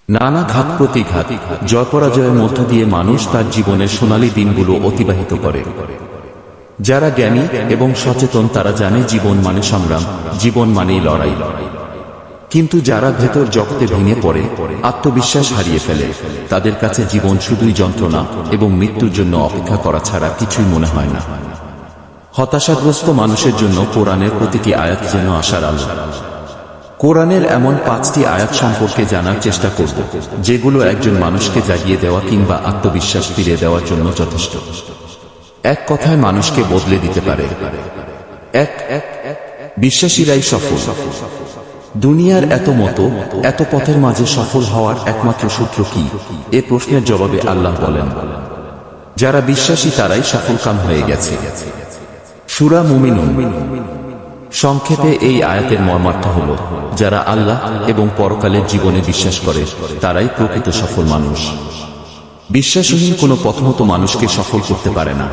নানা ঘাত প্রতিঘাত, জয় পরাজয়ের মধ্য দিয়ে মানুষ তার জীবনের সোনালী দিনগুলো অতিবাহিত করে। যারা জ্ঞানী এবং সচেতন তারা জানে জীবন মানে সংগ্রাম, জীবন মানেই লড়াই। কিন্তু যারা ভেতর জগতে ভেঙে পড়ে, আত্মবিশ্বাস হারিয়ে ফেলে, তাদের কাছে জীবন শুধুই যন্ত্রণা এবং মৃত্যুর জন্য অপেক্ষা করা ছাড়া কিছুই মনে হয় না। হতাশাগ্রস্ত মানুষের জন্য কোরআনের প্রতিটি আয়াত যেন আশার আলো। কোরআনের এমন 5টি আয়াত সম্পর্কে জানার চেষ্টা করব, যেগুলো একজন মানুষকে জাগিয়ে দেওয়া কিংবা আত্মবিশ্বাস ফিরিয়ে দেওয়ার জন্য যথেষ্ট। এক কথায় মানুষকে বদলে দিতে পারে। বিশ্বাসীরাই সফল। দুনিয়ার এত মতো, এত পথের মাঝে সফল হওয়ার একমাত্র সূত্র কি? এ প্রশ্নের জবাবে আল্লাহ বলেন, যারা বিশ্বাসী তারাই সফলকাম হয়ে গেছে। সূরা মুমিনুন। সংক্ষেপে এই আয়াতের মর্মার্থ হল, যারা আল্লাহ এবং পরকালের জীবনে বিশ্বাস করে তারাই প্রকৃত সফল মানুষ। বিশ্বাসহীন কোনো পথমত মানুষকে সফল করতে পারে না।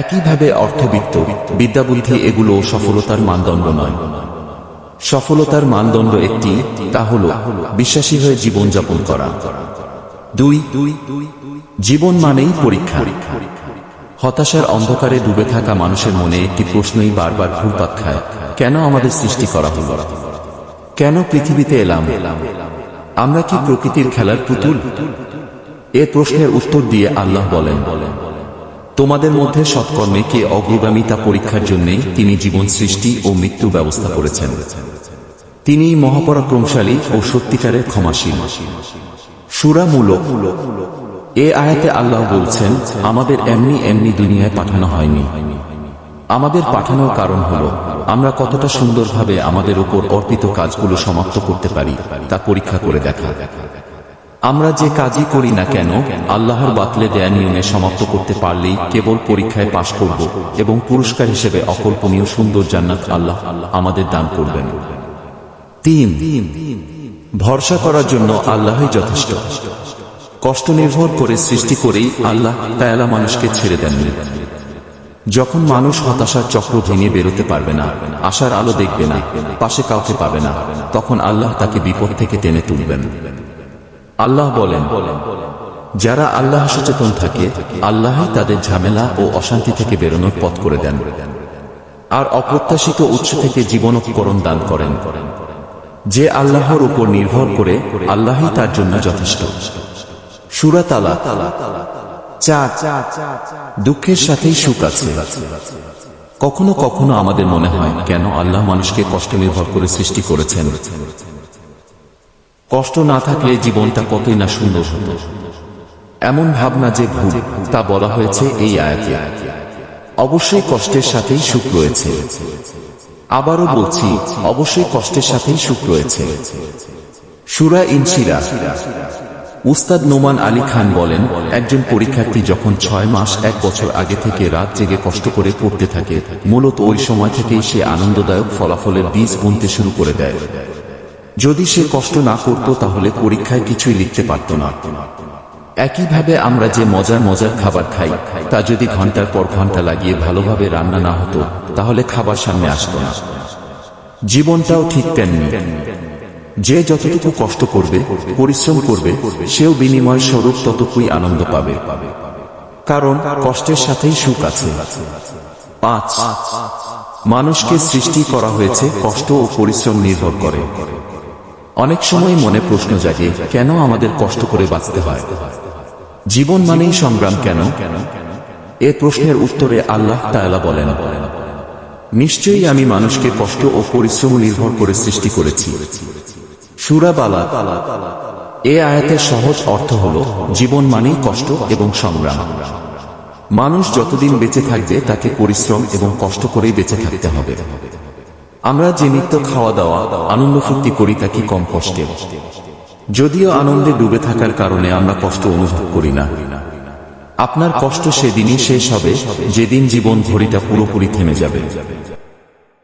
একইভাবে অর্থবিত্ত, বিদ্যাবুদ্ধি এগুলো সফলতার মানদণ্ড নয়। সফলতার মানদণ্ড একটি, তা হল বিশ্বাসী হয়ে জীবনযাপন করা। 2 জীবন মানেই পরীক্ষা। হতাশার অন্ধকারে ডুবে থাকা মানুষের মনে একটি প্রশ্নই বারবার ঘুরপাক খায়, কেন আমাদের সৃষ্টি করা হলো? কেন পৃথিবীতে এলাম? আমরা কি প্রকৃতির খেলার পুতুল? এ প্রশ্নের উত্তর দিয়ে আল্লাহ বলেন, তোমাদের মধ্যে সৎকর্মে কে অগ্রগামী তা পরীক্ষার জন্যই তিনি জীবন সৃষ্টি ও মৃত্যু ব্যবস্থা করেছেন। তিনিই মহাপরাক্রমশালী ও সত্যিকারের ক্ষমাশীল। সূরা মুলক। এ আয়াতে আল্লাহ বলছেন, আমাদের এমনি দুনিয়ায় পাঠানো হয়নি। আমাদের পাঠানোর কারণ হল আমরা কতটা সুন্দরভাবে আমাদের উপর অর্পিত কাজগুলো সমাপ্ত করতে পারি তা পরীক্ষা করে দেখা। আমরা যে কাজই করি না কেন আল্লাহর বাতলে দেয়া নিয়মে সমাপ্ত করতে পারলেই কেবল পরীক্ষায় পাশ করব এবং পুরস্কার হিসেবে অকল্পনীয় সুন্দর জান্নাত আল্লাহ আমাদের দান করবেন। 3 ভরসা করার জন্য আল্লাহই যথেষ্ট। কষ্ট নির্ভর করে সৃষ্টি করেই আল্লাহ তাআলা মানুষকে ছেড়ে দেননি। যখন মানুষ হতাশার চক্র ভেঙে বেরোতে পারবে না, আশার আলো দেখবে না, পাশে কাউকে পাবে না, তখন আল্লাহ তাকে বিপদ থেকে টেনে তুলবেন। আল্লাহ বলেন, যারা আল্লাহ সচেতন থাকে আল্লাহই তাদের ঝামেলা ও অশান্তি থেকে বেরোনোর পথ করে দেন, আর অপ্রত্যাশিত উৎস থেকে জীবনোপকরণ দান করেন। যে আল্লাহর উপর নির্ভর করে আল্লাহই তার জন্য যথেষ্ট। সূরা তালাক। 4 দুঃখের সাথেই সুখ আছে। কখনো কখনো আমাদের মনে হয়, কেন আল্লাহ মানুষকে কষ্ট নির্ভর করে সৃষ্টি করেছেন? কষ্ট না থাকলে জীবনটা কতই না সুন্দর হতো। এমন ভাবনা যে ভুল, তা বলা হয়েছে এই আয়াতে। অবশ্যই কষ্টের সাথেই সুখ রয়েছে। আবারও বলছি, অবশ্যই কষ্টের সাথেই সুখ রয়েছে। সূরা ইনশিরাহ। উস্তাদ নোমান আলী খান বলেন, একজন পরীক্ষার্থী যখন 6 মাস 1 বছর আগে থেকে রাত জেগে কষ্ট করে পড়তে থাকে, মূলত ওই সময় থেকেই সে আনন্দদায়ক ফলাফলের বীজ বুনতে শুরু করে দেয়। যদি সে কষ্ট না করত তাহলে পরীক্ষায় কিছুই লিখতে পারত না। একইভাবে আমরা যে মজার খাবার খাই, তা যদি ঘন্টার পর ঘন্টা লাগিয়ে ভালোভাবে রান্না না হতো তাহলে খাবার সামনে আসতো না। জীবনটাও ঠিক তেমনি। যে যতটুকু কষ্ট করবে, পরিশ্রম করবে, সেও বিনিময় স্বরূপ ততটুকুই আনন্দ পাবে, কারণ কষ্টের সাথেই সুখ আছে। 5 মানুষকে সৃষ্টি করা হয়েছে কষ্ট ও পরিশ্রম নির্ভর করে। অনেক সময় মনে প্রশ্ন জাগে, কেন আমাদের কষ্ট করে বাঁচতে হয়? জীবন মানেই সংগ্রাম কেন? এ প্রশ্নের উত্তরে আল্লাহ তাআলা বলেন, নিশ্চয়ই আমি মানুষকে কষ্ট ও পরিশ্রম নির্ভর করে সৃষ্টি করেছি। সূরা বালাগ। এ আয়াতের সহজ অর্থ হল, জীবন মানেই কষ্ট এবং সংগ্রাম। মানুষ যতদিন বেঁচে থাকবে তাকে পরিশ্রম এবং কষ্ট করেই বেঁচে থাকতে হবে। আমরা যে নিত্য খাওয়া দাওয়া, আনন্দ ফুর্তি করি তা কি কম কষ্টের? যদিও আনন্দে ডুবে থাকার কারণে আমরা কষ্ট অনুভব করি না। আপনার কষ্ট সেদিনই শেষ হবে যেদিন জীবন ঘড়িটা পুরোপুরি থেমে যাবে।